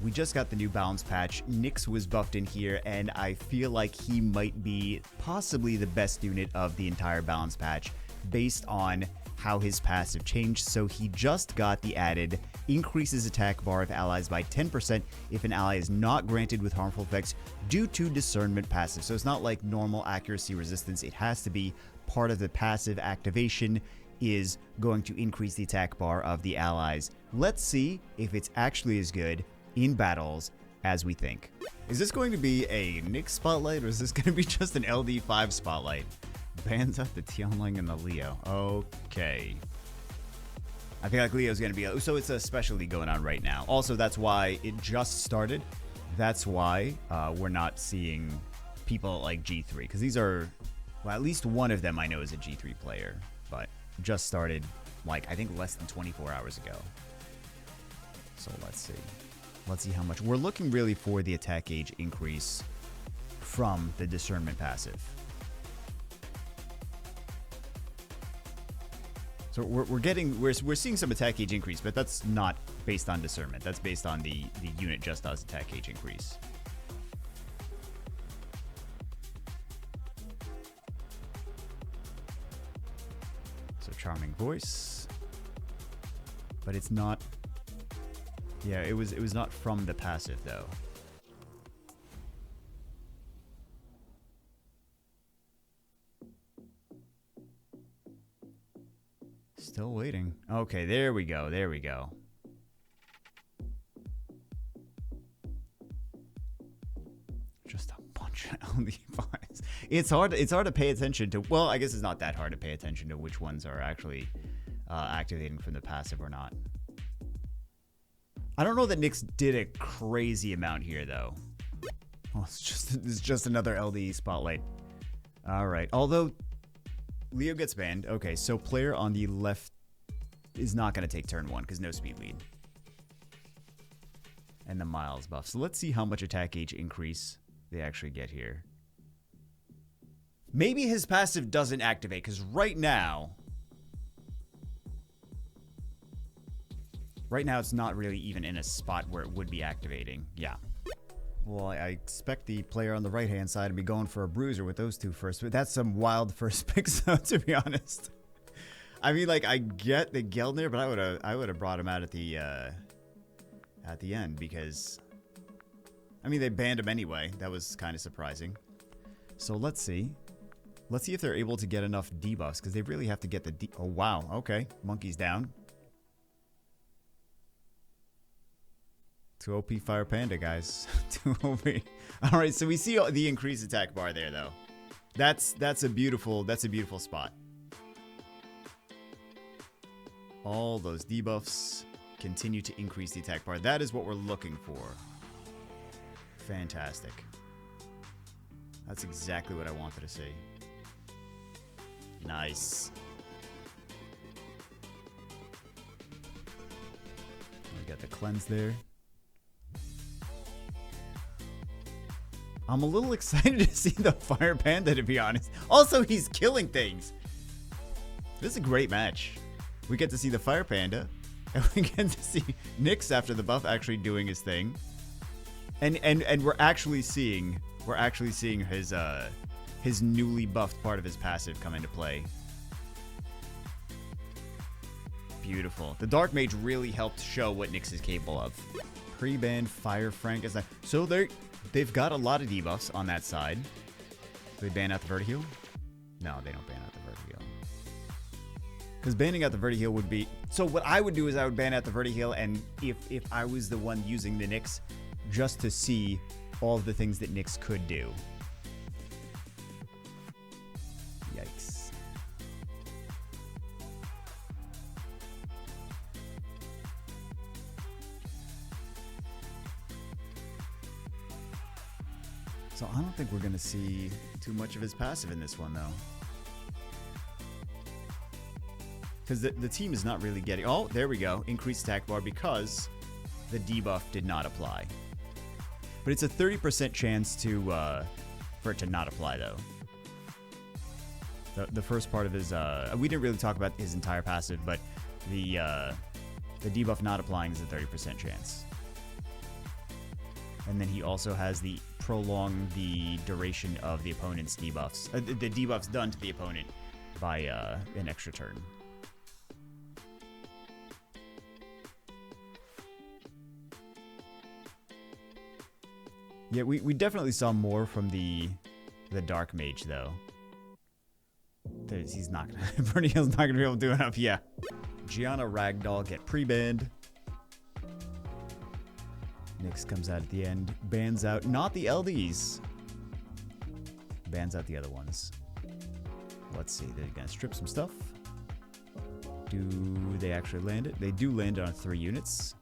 We just got the new balance patch. NYX was buffed in here, and I feel like he might be possibly the best unit of the entire balance patch based on how his passive changed. So he just got the added increases attack bar of allies by 10% if an ally is not granted with harmful effects due to discernment passive. So it's not like normal accuracy resistance. It has to be part of the passive activation is going to increase the attack bar of the allies. Let's see if it's actually as good in battles as we think. Is this going to be a NYX spotlight, or is this going to be just an LD5 spotlight? Bans out the Tianling and the Leo. Okay. I feel like Leo's going to be... So it's a specialty going on right now. Also, that's why it just started. That's why we're not seeing people like G3. Because these are... Well, at least one of them I know is a G3 player. But just started, like, I think less than 24 hours ago. So let's see. Let's see how much. We're looking really for the attack gauge increase from the discernment passive. So we're seeing some attack gauge increase, but that's not based on discernment. That's based on the unit just does attack gauge increase. So charming voice, but it's not. Yeah, it was not from the passive though. Still waiting. Okay, there we go. There we go. Just a bunch of LD5s. It's hard to pay attention to. Well, I guess it's not that hard to pay attention to which ones are actually activating from the passive or not. I don't know that NYX did a crazy amount here, though. Oh, it's just another LD spotlight. All right. Although Leo gets banned. Okay, so player on the left is not going to take turn 1 because no speed lead. And the Miles buff. So let's see how much attack gauge increase they actually get here. Maybe his passive doesn't activate because right now it's not really even in a spot where it would be activating. Yeah. Well, I expect the player on the right-hand side to be going for a Bruiser with those two first, but that's some wild first picks, though, to be honest. I mean, like, I get the Geldner, but I would have brought him out at the end because, I mean, they banned him anyway. That was kind of surprising. So let's see. Let's see if they're able to get enough debuffs because they really have to get the oh wow, okay, monkey's down. 2 OP Fire Panda, guys. 2 OP. All right, so we see the increased attack bar there, though. That's a beautiful spot. All those debuffs continue to increase the attack bar. That is what we're looking for. Fantastic. That's exactly what I wanted to see. Nice. We got the cleanse there. I'm a little excited to see the Fire Panda, to be honest. Also, he's killing things. This is a great match. We get to see the Fire Panda, and we get to see NYX after the buff actually doing his thing. And we're actually seeing his newly buffed part of his passive come into play. Beautiful. The Dark Mage really helped show what NYX is capable of. Pre-banned Fire Frank is that. So they've got a lot of debuffs on that side. Do they ban out the Vertiheal? No, they don't ban out the Vertiheal. Because banning out the Vertiheal would be... So what I would do is I would ban out the Vertiheal, and if I was the one using the NYX, just to see all of the things that NYX could do. Yikes. So I don't think we're going to see too much of his passive in this one, though. Because the team is not really getting... Oh, there we go. Increased attack bar because the debuff did not apply. But it's a 30% chance for it to not apply, though. The first part of his... we didn't really talk about his entire passive, but the debuff not applying is a 30% chance. And then he also has the prolong the duration of the opponent's debuffs. The debuffs done to the opponent by an extra turn. Yeah, we definitely saw more from the Dark Mage, though. He's not gonna... Vernio's not gonna be able to do enough, yeah. Gianna Ragdoll get pre-banned. Nyx comes out at the end. Bans out, not the LDs. Bans out the other ones. Let's see, they're gonna strip some stuff. Do they actually land it? They do land it on 3 units.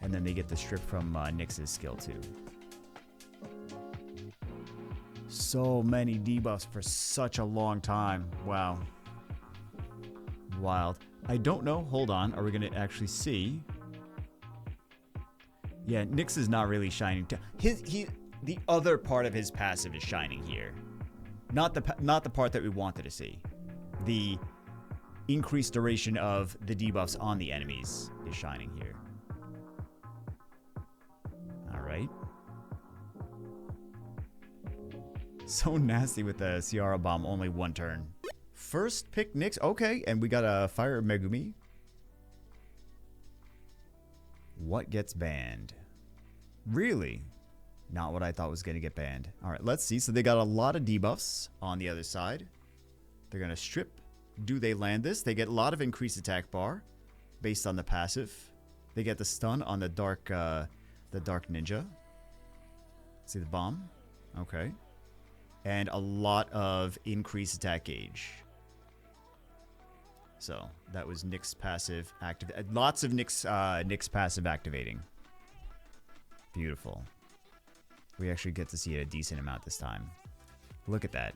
And then they get the strip from Nyx's skill too. So many debuffs for such a long time. Wow. Wild. I don't know. Hold on. Are we going to actually see? Yeah, Nyx is not really shining. The other part of his passive is shining here. Not the part that we wanted to see. The increased duration of the debuffs on the enemies is shining here. All right. So nasty with the Ciara Bomb, only 1 turn. First pick Nyx, okay, and we got a Fire Megumi. What gets banned? Really? Not what I thought was going to get banned. All right, let's see. So they got a lot of debuffs on the other side. They're going to strip. Do they land this? They get a lot of increased attack bar based on the passive. They get the stun on the Dark Ninja. See the bomb? Okay. And a lot of increased attack gauge. So that was Nyx passive active. Lots of Nyx passive activating. Beautiful. We actually get to see a decent amount this time. Look at that.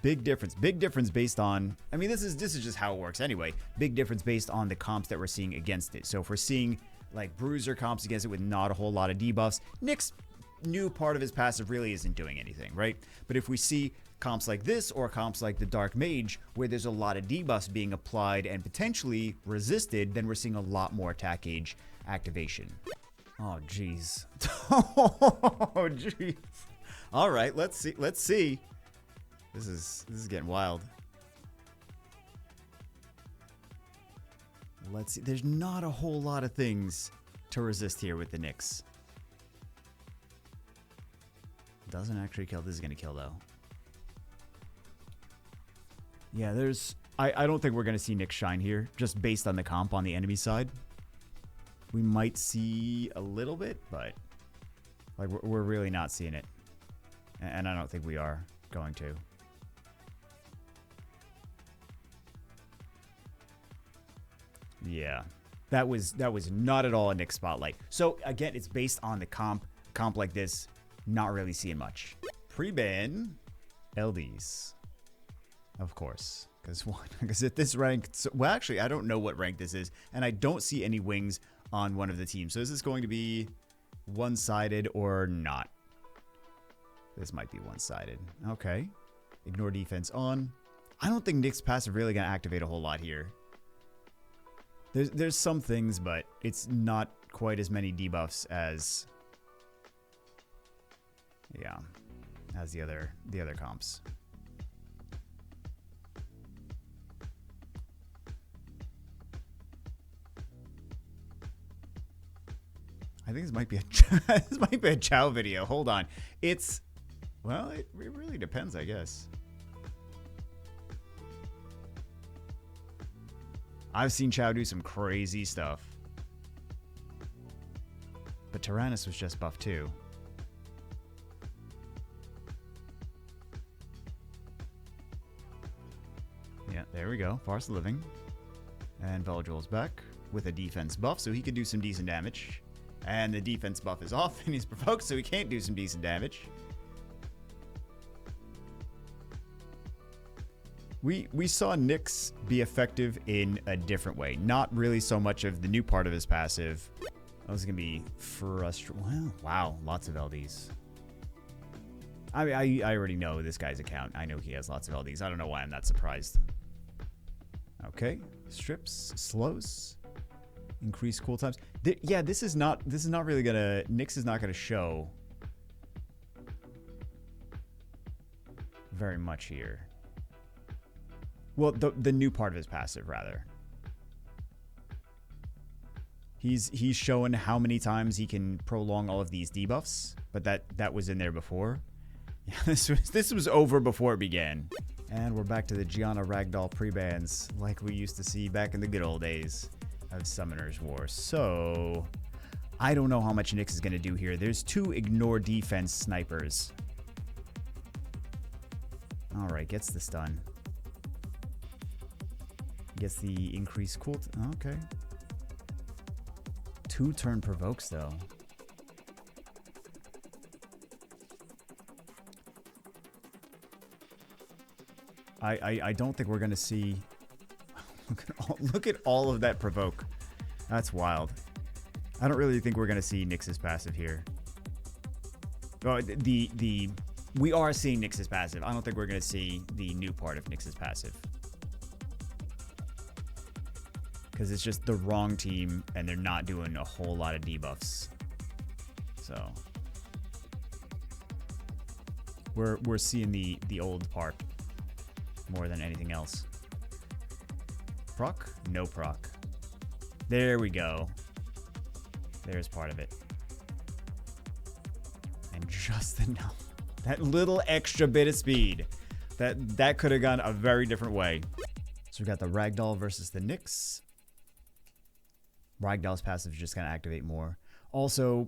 Big difference. Big difference based on... I mean, this is just how it works anyway. Big difference based on the comps that we're seeing against it. So if we're seeing like Bruiser comps against it with not a whole lot of debuffs, Nyx new part of his passive really isn't doing anything, right? But if we see comps like this or comps like the Dark Mage where there's a lot of debuffs being applied and potentially resisted, then we're seeing a lot more attack gauge activation. Oh jeez. Oh jeez. All right, let's see. This is getting wild. Let's see. There's not a whole lot of things to resist here with the Nyx. Doesn't actually kill. This is going to kill, though. Yeah, there's... I don't think we're going to see Nyx shine here, just based on the comp on the enemy side. We might see a little bit, but... like, we're really not seeing it. And I don't think we are going to. Yeah. That was not at all a Nyx spotlight. So, again, it's based on the comp. Comp like this... not really seeing much. Pre-ban LDs. Of course. Because at this rank... well, actually, I don't know what rank this is. And I don't see any wings on one of the teams. So is this going to be one-sided or not? This might be one-sided. Okay. Ignore defense on. I don't think Nyx passive really going to activate a whole lot here. There's some things, but it's not quite as many debuffs as... yeah, as the other comps. I think this might be a Chow video. Hold on. It's, well, it really depends, I guess. I've seen Chow do some crazy stuff. But Tyrannus was just buffed too. Yeah, there we go. Farce Living. And Veljul's back with a defense buff, so he could do some decent damage. And the defense buff is off, and he's provoked, so he can't do some decent damage. We saw Nyx be effective in a different way. Not really so much of the new part of his passive. That was going to be frustrating. Well, wow, lots of LDs. I mean, I already know this guy's account. I know he has lots of LDs. I don't know why I'm not surprised. Okay, strips, slows. Increase cool times. Yeah, this is not really gonna, NYX is not gonna show very much here. Well, the new part of his passive, rather. He's showing how many times he can prolong all of these debuffs, but that was in there before. Yeah, this was over before it began. And we're back to the Gianna Ragdoll pre-bans like we used to see back in the good old days of Summoner's War. So I don't know how much NYX is going to do here. There's 2 ignore defense snipers. All right, gets the stun. Gets the increased cool. Okay. 2 turn provokes though. I don't think we're gonna see. Look at all of that provoke. That's wild. I don't really think we're gonna see NYX's passive here. Well, we are seeing NYX's passive. I don't think we're gonna see the new part of NYX's passive. Because it's just the wrong team, and they're not doing a whole lot of debuffs. So we're seeing the old part more than anything else. Proc? No proc. There we go. There's part of it. And just enough. That little extra bit of speed. That could have gone a very different way. So we got the Ragdoll versus the NYX. Ragdoll's passive is just going to activate more. Also,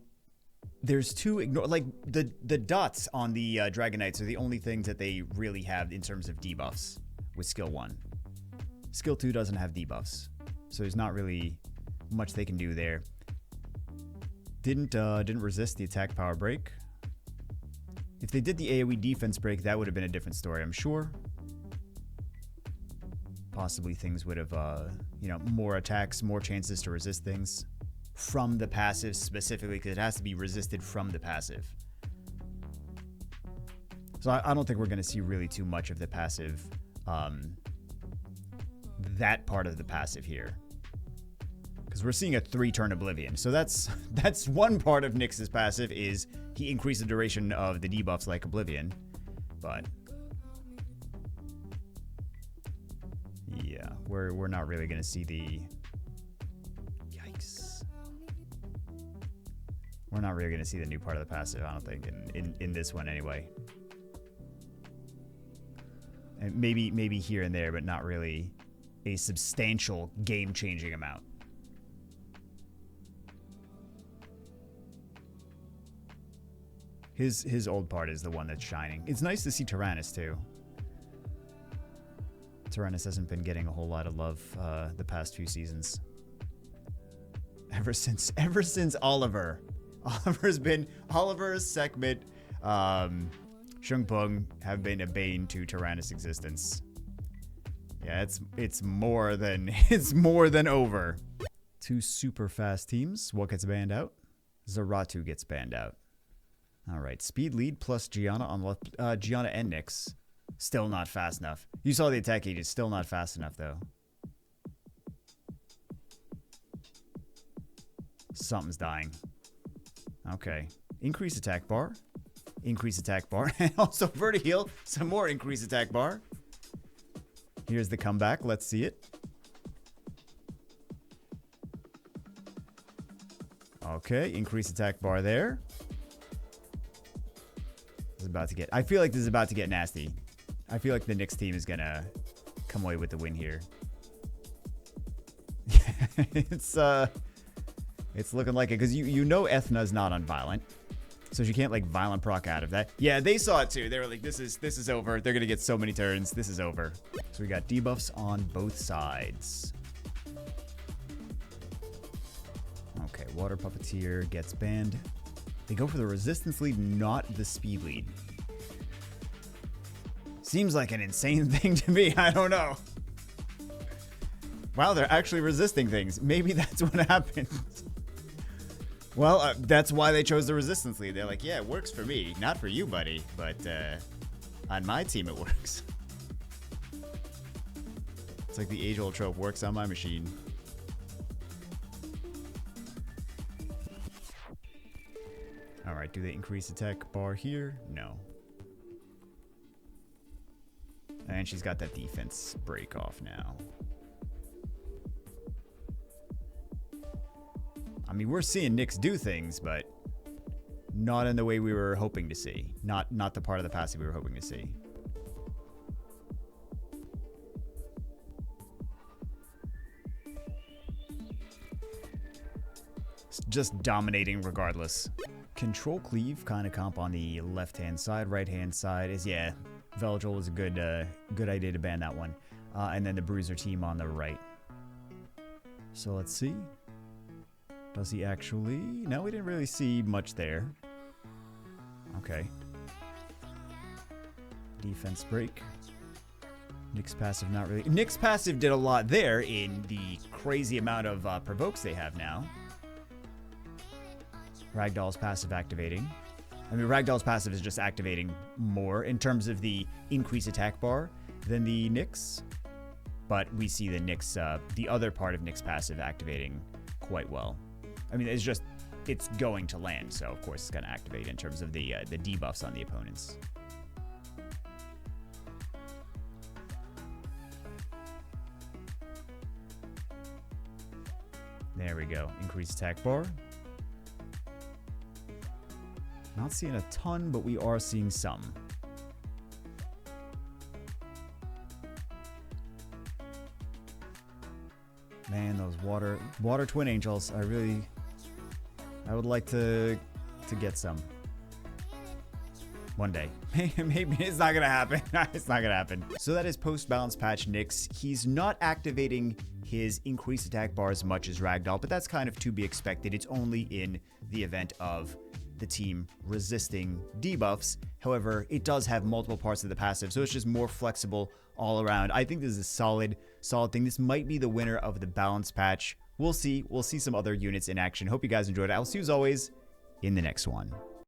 there's 2 ignore, like the dots on the Dragon Knights are the only things that they really have in terms of debuffs with skill 1. Skill 2 doesn't have debuffs, so there's not really much they can do there. Didn't resist the attack power break. If they did the AoE defense break, that would have been a different story, I'm sure. Possibly things would have, you know, more attacks, more chances to resist things from the passive specifically, because it has to be resisted from the passive. So I don't think we're going to see really too much of the passive, that part of the passive here. Because we're seeing a 3-turn Oblivion. So that's one part of NYX's passive, is he increased the duration of the debuffs like Oblivion. But yeah, we're not really going to see the... Yikes. We're not really going to see the new part of the passive, I don't think, in this one anyway. And maybe here and there, but not really a substantial game-changing amount. His old part is the one that's shining. It's nice to see Tyrannus too. Tyrannus hasn't been getting a whole lot of love the past few seasons. Ever since Oliver. Oliver, Sekhmet, Shungpung have been a bane to Tyrannus' existence. Yeah, it's more than over. 2 super fast teams. What gets banned out? Zaratu gets banned out. All right, speed lead plus Gianna on left. Gianna and NYX. Still not fast enough. You saw the attack gauge. It's still not fast enough though. Something's dying. Okay. Increase attack bar. Increase attack bar. And also verti-heal. Some more increase attack bar. Here's the comeback. Let's see it. Okay. Increase attack bar there. This is about to get... I feel like this is about to get nasty. I feel like the NYX team is going to come away with the win here. It's looking like it, because you know Ethna's not on violent, so she can't like violent proc out of that. Yeah, they saw it too. They were like, this is over. They're gonna get so many turns. This is over. So we got debuffs on both sides. Okay, Water Puppeteer gets banned. They go for the resistance lead, not the speed lead. Seems like an insane thing to me. I don't know. Wow, they're actually resisting things. Maybe that's what happened. Well, that's why they chose the resistance lead. They're like, yeah, it works for me. Not for you, buddy. But on my team, it works. It's like the age-old trope, works on my machine. Alright, do they increase attack bar here? No. And she's got that defense break off now. I mean, we're seeing NYX do things, but not in the way we were hoping to see. Not the part of the passive we were hoping to see. It's just dominating regardless. Control cleave kind of comp on the left-hand side. Right-hand side is, yeah, Veldril was a good idea to ban that one. And then the Bruiser team on the right. So let's see. Does he actually? No, we didn't really see much there. Okay. Defense break. NYX passive not really. NYX passive did a lot there in the crazy amount of provokes they have now. Ragdoll's passive activating. I mean, Ragdoll's passive is just activating more in terms of the increased attack bar than the NYX. But we see the NYX, the other part of NYX passive activating quite well. I mean, it's going to land, so of course it's going to activate in terms of the debuffs on the opponents. There we go. Increased attack bar. Not seeing a ton, but we are seeing some. Man, those water twin angels, I would like to get some. One day. Maybe it's not gonna happen. It's not gonna happen. So that is post-balance patch NYX. He's not activating his increased attack bar as much as Ragdoll, but that's kind of to be expected. It's only in the event of the team resisting debuffs. However, it does have multiple parts of the passive, so it's just more flexible all around. I think this is a solid thing. This might be the winner of the balance patch. We'll see. We'll see some other units in action. Hope you guys enjoyed it. I'll see you as always in the next one.